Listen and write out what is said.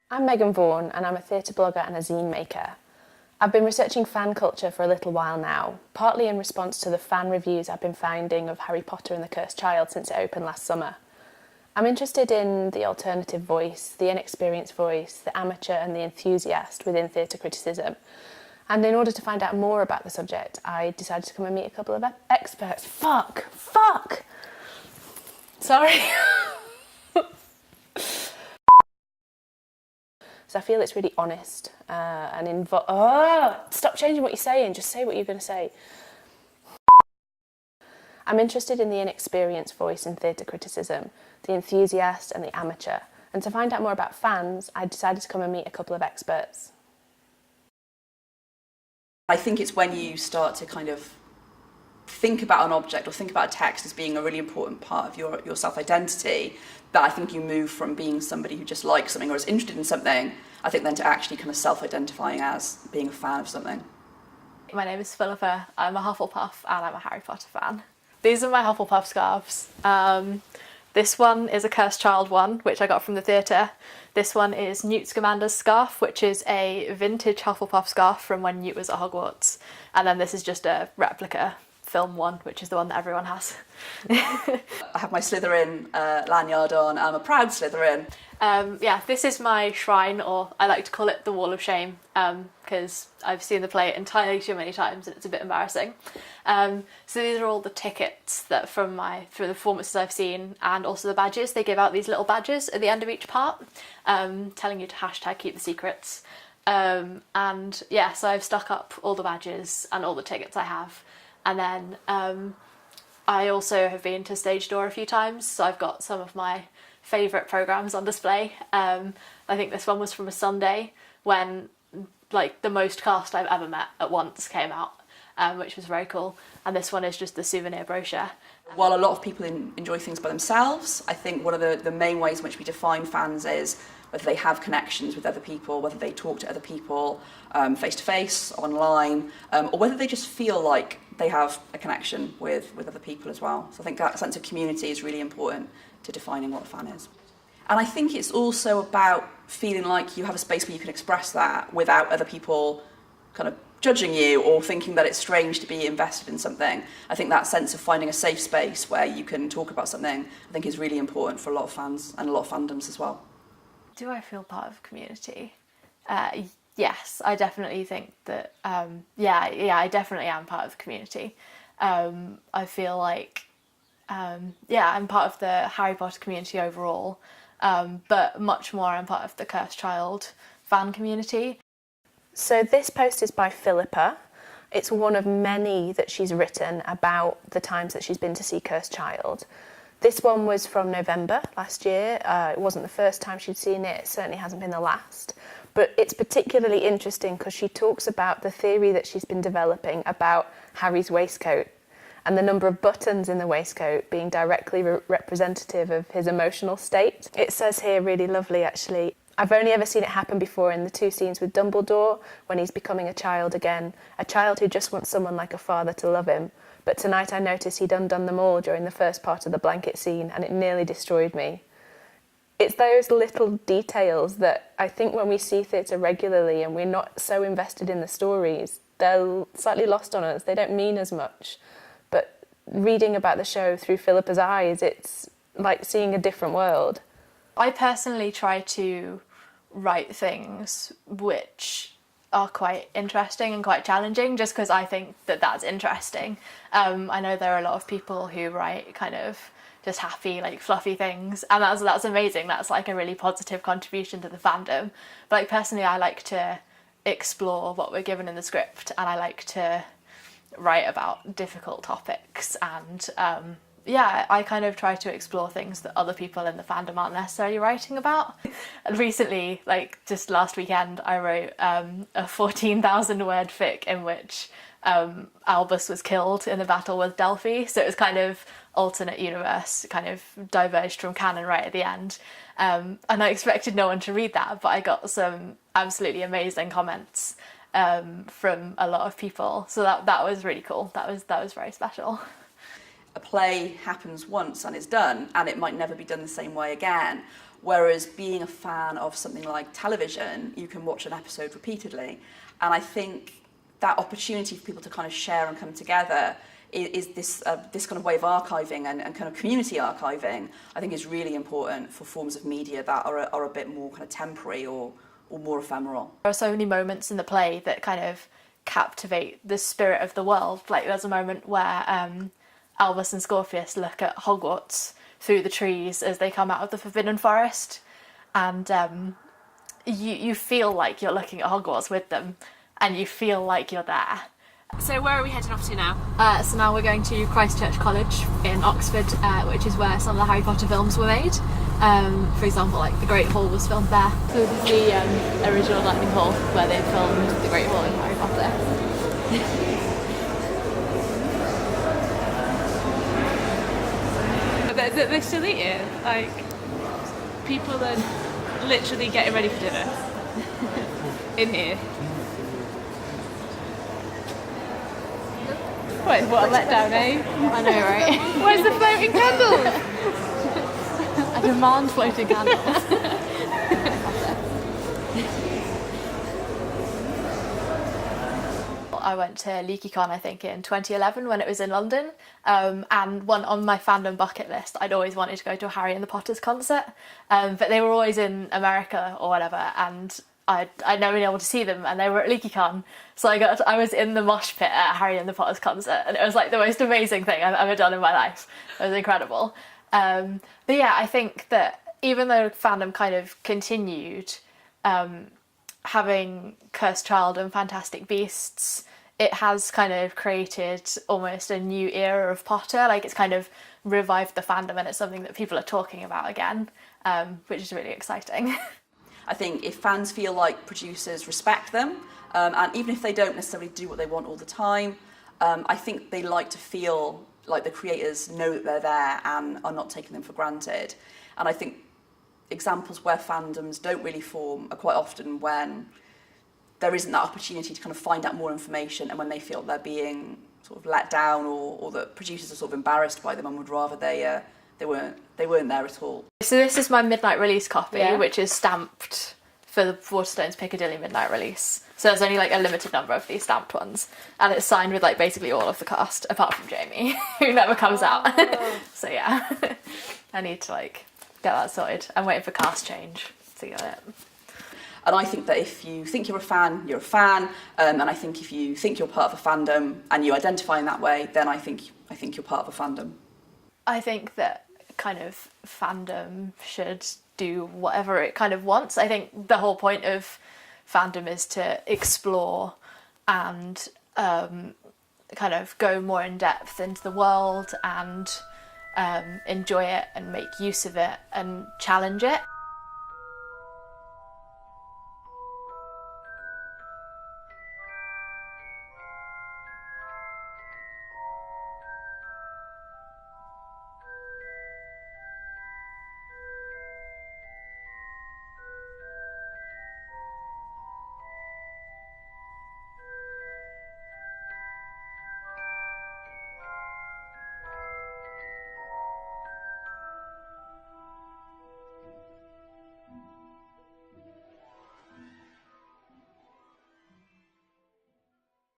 I'm Megan Vaughan and I'm a theatre blogger and a zine maker. I've been researching fan culture for a little while now, partly in response to the fan reviews I've been finding of Harry Potter and the Cursed Child since it opened last summer. I'm interested in the alternative voice, the inexperienced voice, the amateur and the enthusiast within theatre criticism. And in order to find out more about the subject, I decided to come and meet a couple of experts. Fuck! Sorry. So I feel it's really honest and stop changing what you're saying, just say what you're going to say. I'm interested in the inexperienced voice in theatre criticism, the enthusiast and the amateur. And to find out more about fans, I decided to come and meet a couple of experts. I think it's when you start to kind of think about an object or think about a text as being a really important part of your self-identity that I think you move from being somebody who just likes something or is interested in something, I think, then to actually kind of self-identifying as being a fan of something. My name is Philippa, I'm a Hufflepuff and I'm a Harry Potter fan. These are my Hufflepuff scarves. This one is a Cursed Child one, which I got from the theatre. This one is Newt Scamander's scarf, which is a vintage Hufflepuff scarf from when Newt was at Hogwarts. And then this is just a replica film one, which is the one that everyone has. I have my Slytherin lanyard on. I'm a proud Slytherin. Yeah, this is my shrine, or I like to call it the Wall of Shame, because I've seen the play entirely too many times and it's a bit embarrassing. So these are all the tickets that through the performances I've seen, and also the badges. They give out these little badges at the end of each part, telling you to hashtag keep the secrets. And yeah, so I've stuck up all the badges and all the tickets I have. And then I also have been to Stage Door a few times, so I've got some of my favourite programmes on display. I think this one was from a Sunday when like the most cast I've ever met at once came out, which was very cool. And this one is just the souvenir brochure. While a lot of people enjoy things by themselves, I think one of the main ways in which we define fans is whether they have connections with other people, whether they talk to other people face to face, online, or whether they just feel like they have a connection with other people as well. So I think that sense of community is really important to defining what a fan is. And I think it's also about feeling like you have a space where you can express that without other people kind of judging you or thinking that it's strange to be invested in something. I think that sense of finding a safe space where you can talk about something, I think, is really important for a lot of fans and a lot of fandoms as well. Do I feel part of a community? Yes, I definitely think that, I definitely am part of the community. I feel like, I'm part of the Harry Potter community overall, but much more I'm part of the Cursed Child fan community. So this post is by Philippa. It's one of many that she's written about the times that she's been to see Cursed Child. This one was from November last year. It wasn't the first time she'd seen it. It certainly hasn't been the last. But it's particularly interesting because she talks about the theory that she's been developing about Harry's waistcoat and the number of buttons in the waistcoat being directly representative of his emotional state. It says here really lovely, actually, I've only ever seen it happen before in the two scenes with Dumbledore when he's becoming a child again, a child who just wants someone like a father to love him. But tonight I noticed he'd undone them all during the first part of the blanket scene and it nearly destroyed me. It's those little details that I think when we see theatre regularly and we're not so invested in the stories, they're slightly lost on us. They don't mean as much. But reading about the show through Philippa's eyes, it's like seeing a different world. I personally try to write things which are quite interesting and quite challenging just because I think that that's interesting. I know there are a lot of people who write kind of just happy, like fluffy things, and that's amazing. That's like a really positive contribution to the fandom. But like personally, I like to explore what we're given in the script, and I like to write about difficult topics, and I kind of try to explore things that other people in the fandom aren't necessarily writing about. And recently, like just last weekend, I wrote a 14,000 word fic in which Albus was killed in the battle with Delphi, so it was kind of alternate universe, kind of diverged from canon right at the end. And I expected no one to read that, but I got some absolutely amazing comments from a lot of people, so that was really cool. That was very special. A play happens once and it's done, and it might never be done the same way again. Whereas being a fan of something like television, you can watch an episode repeatedly. And I think that opportunity for people to kind of share and come together is this kind of way of archiving and kind of community archiving, I think is really important for forms of media that are a bit more kind of temporary or more ephemeral. There are so many moments in the play that kind of captivate the spirit of the world. Like there's a moment where Albus and Scorpius look at Hogwarts through the trees as they come out of the Forbidden Forest, and you feel like you're looking at Hogwarts with them, and you feel like you're there. So where are we heading off to now? So now we're going to Christ Church College in Oxford, which is where some of the Harry Potter films were made. For example, like The Great Hall was filmed there. So this is the original dining hall where they filmed The Great Hall in Harry Potter. They're still eating. Like, people are literally getting ready for dinner in here. What a letdown, eh? I know, right? Where's the floating candles? I demand floating candles. I went to LeakyCon, I think, in 2011 when it was in London, and one on my fandom bucket list, I'd always wanted to go to a Harry and the Potters concert, but they were always in America or whatever, and I'd never been able to see them, and they were at LeakyCon, so I was in the mosh pit at Harry and the Potters concert, and it was like the most amazing thing I've ever done in my life. It was incredible. But yeah, I think that even though fandom kind of continued, having Cursed Child and Fantastic Beasts, it has kind of created almost a new era of Potter. Like, it's kind of revived the fandom, and it's something that people are talking about again, which is really exciting. I think if fans feel like producers respect them, and even if they don't necessarily do what they want all the time, I think they like to feel like the creators know that they're there and are not taking them for granted. And I think examples where fandoms don't really form are quite often when there isn't that opportunity to kind of find out more information, and when they feel they're being sort of let down, or that producers are sort of embarrassed by them and would rather they weren't there at all. So this is my midnight release copy, which is stamped for the Waterstones Piccadilly midnight release. So there's only like a limited number of these stamped ones, and it's signed with like basically all of the cast apart from Jamie, who never comes out. So yeah, I need to like get that sorted. I'm waiting for cast change to get it. And I think that if you think you're a fan, you're a fan. And I think if you think you're part of a fandom and you identify in that way, then I think you're part of a fandom. I think that kind of fandom should do whatever it kind of wants. I think the whole point of fandom is to explore and kind of go more in depth into the world and enjoy it and make use of it and challenge it.